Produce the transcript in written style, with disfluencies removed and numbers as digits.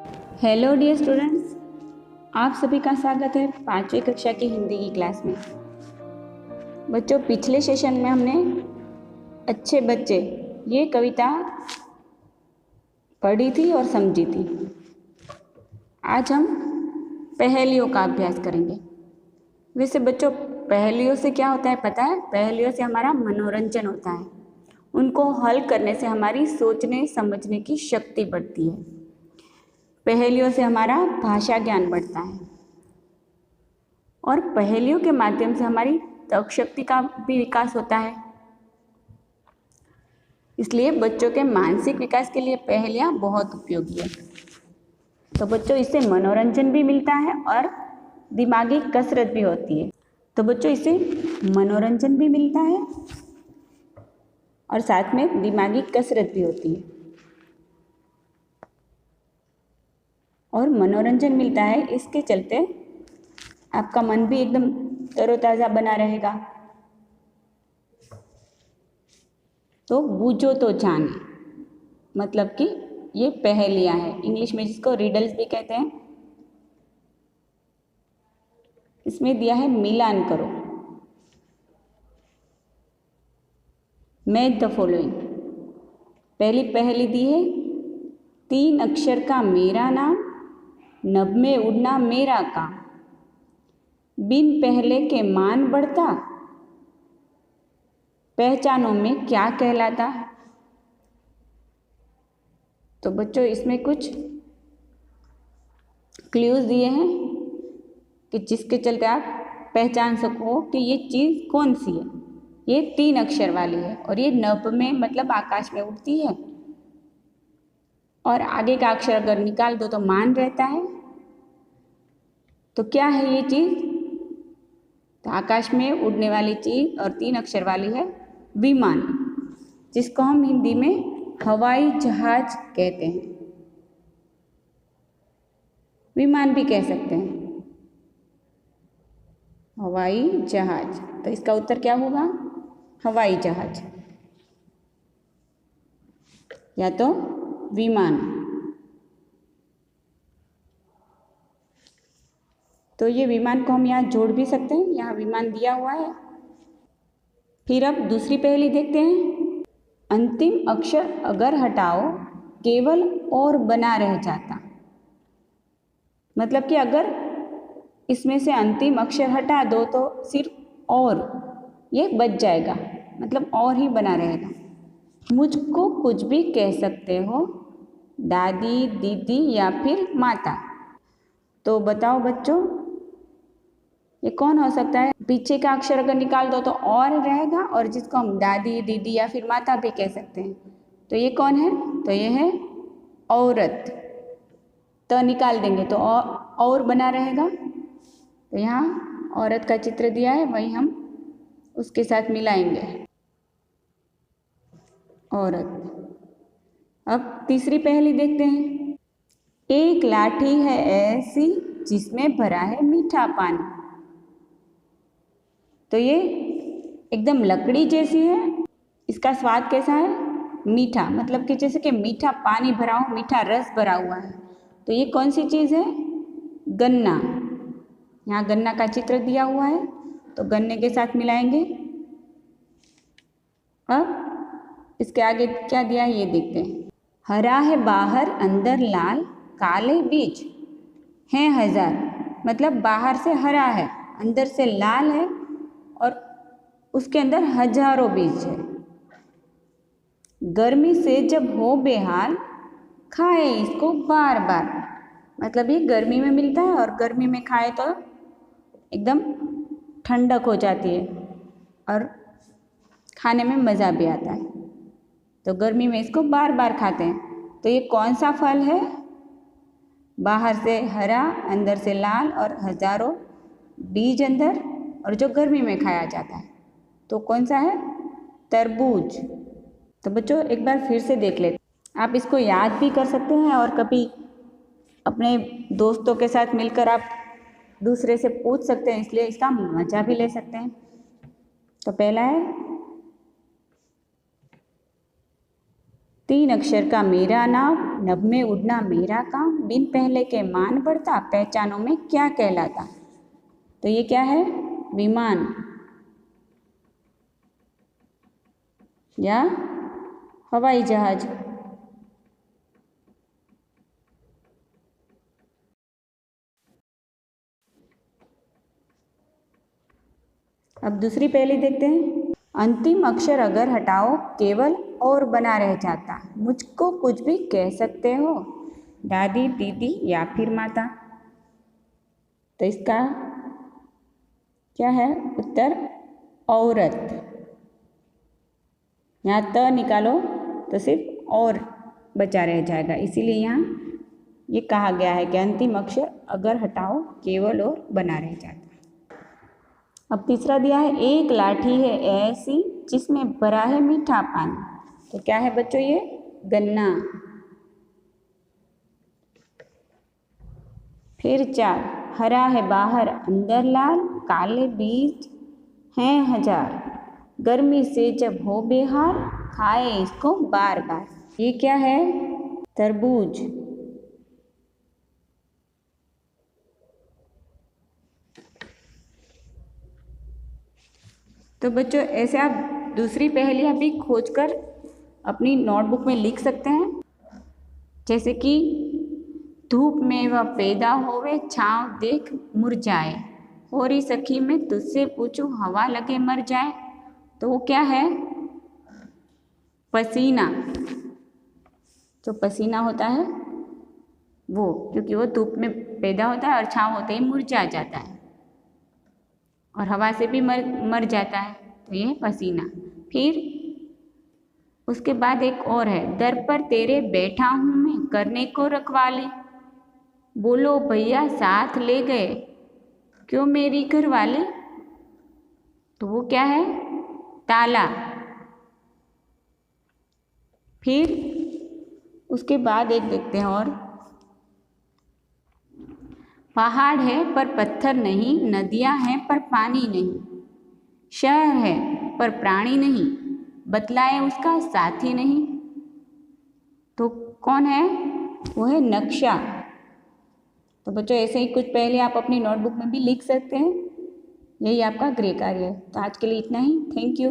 Hello dear students, आप सभी का स्वागत है 5वीं कक्षा की हिंदी की क्लास में। बच्चों, पिछले सेशन में हमने अच्छे बच्चे ये कविता पढ़ी थी और समझी थी। आज हम पहेलियों का अभ्यास करेंगे। वैसे बच्चों, पहेलियों से क्या होता है पता है? पहेलियों से हमारा मनोरंजन होता है। उनको हल करने से हमारी सोचने समझने की शक्ति बढ़ती है। पहेलियों से हमारा भाषा ज्ञान बढ़ता है और पहेलियों के माध्यम से हमारी तर्क शक्ति का भी विकास होता है। इसलिए बच्चों के मानसिक विकास के लिए पहेलियाँ बहुत उपयोगी है। तो बच्चों, इससे मनोरंजन भी मिलता है और दिमागी कसरत भी होती है। तो बच्चों, इससे मनोरंजन भी मिलता है और साथ में दिमागी कसरत भी होती है। और मनोरंजन मिलता है, इसके चलते आपका मन भी एकदम तरोताज़ा बना रहेगा। तो बूझो तो जाने, मतलब कि ये पहेलियाँ हैं, इंग्लिश में जिसको रिडल्स भी कहते हैं। इसमें दिया है मिलान करो, मैच द फॉलोइंग। पहली पहेली दी है, 3 अक्षर का मेरा नाम, नभ में उड़ना मेरा काम, बिन पहले के मान बढ़ता, पहचानों में क्या कहलाता। तो बच्चों, इसमें कुछ क्लूज दिए हैं कि जिसके चलते आप पहचान सको कि ये चीज़ कौन सी है। ये 3 अक्षर वाली है और ये नभ में मतलब आकाश में उड़ती है। और आगे का अक्षर अगर निकाल दो तो मान रहता है। तो क्या है ये चीज़? तो आकाश में उड़ने वाली चीज़ और 3 अक्षर वाली है विमान, जिसको हम हिंदी में हवाई जहाज कहते हैं। विमान भी कह सकते हैं, हवाई जहाज। तो इसका उत्तर क्या होगा? हवाई जहाज या तो विमान। तो ये विमान को हम यहाँ जोड़ भी सकते हैं, यहाँ विमान दिया हुआ है। फिर अब दूसरी पहेली देखते हैं। अंतिम अक्षर अगर हटाओ केवल और बना रह जाता। मतलब कि अगर इसमें से अंतिम अक्षर हटा दो तो सिर्फ और ये बच जाएगा, मतलब और ही बना रहेगा। मुझको कुछ भी कह सकते हो, दादी, दीदी या फिर माता। तो बताओ बच्चों, ये कौन हो सकता है? पीछे का अक्षर अगर निकाल दो तो और रहेगा, और जिसको हम दादी, दीदी या फिर माता भी कह सकते हैं। तो ये कौन है? तो ये है औरत। तो निकाल देंगे तो और बना रहेगा। तो यहाँ औरत का चित्र दिया है, वही हम उसके साथ मिलाएंगे, औरत। अब तीसरी पहेली देखते हैं। एक लाठी है ऐसी जिसमें भरा है मीठा पानी। तो ये एकदम लकड़ी जैसी है। इसका स्वाद कैसा है? मीठा, मतलब कि जैसे कि मीठा पानी भरा हो, मीठा रस भरा हुआ है। तो ये कौन सी चीज़ है? गन्ना। यहाँ गन्ना का चित्र दिया हुआ है, तो गन्ने के साथ मिलाएंगे। अब इसके आगे क्या दिया है ये देखते हैं। हरा है बाहर अंदर लाल, काले बीज हैं 1000। मतलब बाहर से हरा है, अंदर से लाल है और उसके अंदर हजारों बीज है। गर्मी से जब हो बेहाल, खाए इसको बार बार। मतलब ये गर्मी में मिलता है और गर्मी में खाए तो एकदम ठंडक हो जाती है और खाने में मज़ा भी आता है। तो गर्मी में इसको बार बार खाते हैं। तो ये कौन सा फल है? बाहर से हरा, अंदर से लाल और हजारों बीज अंदर, और जो गर्मी में खाया जाता है। तो कौन सा है? तरबूज। तो बच्चों, एक बार फिर से देख लेते। आप इसको याद भी कर सकते हैं और कभी अपने दोस्तों के साथ मिलकर आप दूसरे से पूछ सकते हैं, इसलिए इसका मज़ा भी ले सकते हैं। तो पहला है 3 अक्षर का मेरा नाम, नभ में उड़ना मेरा काम, बिन पहले के मान बढ़ता, पहचानों में क्या कहलाता। तो ये क्या है? विमान या हवाई जहाज। अब दूसरी पहेली देखते हैं। अंतिम अक्षर अगर हटाओ केवल और बना रह जाता, मुझको कुछ भी कह सकते हो, दादी दीदी या फिर माता। तो इसका क्या है उत्तर? औरत। यहाँ त निकालो तो सिर्फ और बचा रह जाएगा, इसीलिए यहाँ ये कहा गया है कि अंतिम अक्षर अगर हटाओ केवल और बना रह जाता। अब तीसरा दिया है, एक लाठी है ऐसी जिसमें भरा है मीठा पानी। तो क्या है बच्चों? ये गन्ना। फिर 4, हरा है बाहर अंदर लाल, काले बीज हैं 1000, गर्मी से जब हो बेहाल, खाए इसको बार बार। ये क्या है? तरबूज। तो बच्चों ऐसे आप दूसरी पहेलियाँ भी खोजकर अपनी नोटबुक में लिख सकते हैं, जैसे कि धूप में वह पैदा होवे, छाँव देख मुरझाए, होरी सखी में तुझसे पूछूं, हवा लगे मर जाए। तो वो क्या है? पसीना। जो पसीना होता है वो, क्योंकि वो धूप में पैदा होता है और छाँव होते ही मुरझा जाता है और हवा से भी मर जाता है। तो ये पसीना। फिर उसके बाद एक और है, दर पर तेरे बैठा हूँ मैं, करने को रखवाली, बोलो भैया साथ ले गए, क्यों मेरी घरवाली। तो वो क्या है? ताला। फिर उसके बाद एक देखते हैं और, पहाड़ है पर पत्थर नहीं, नदियाँ हैं पर पानी नहीं, शहर है पर प्राणी नहीं, बतलाए उसका साथी नहीं। तो कौन है? वो है नक्शा। तो बच्चों ऐसे ही कुछ पहले आप अपनी नोटबुक में भी लिख सकते हैं। यही आपका गृह कार्य है। तो आज के लिए इतना ही। Thank you.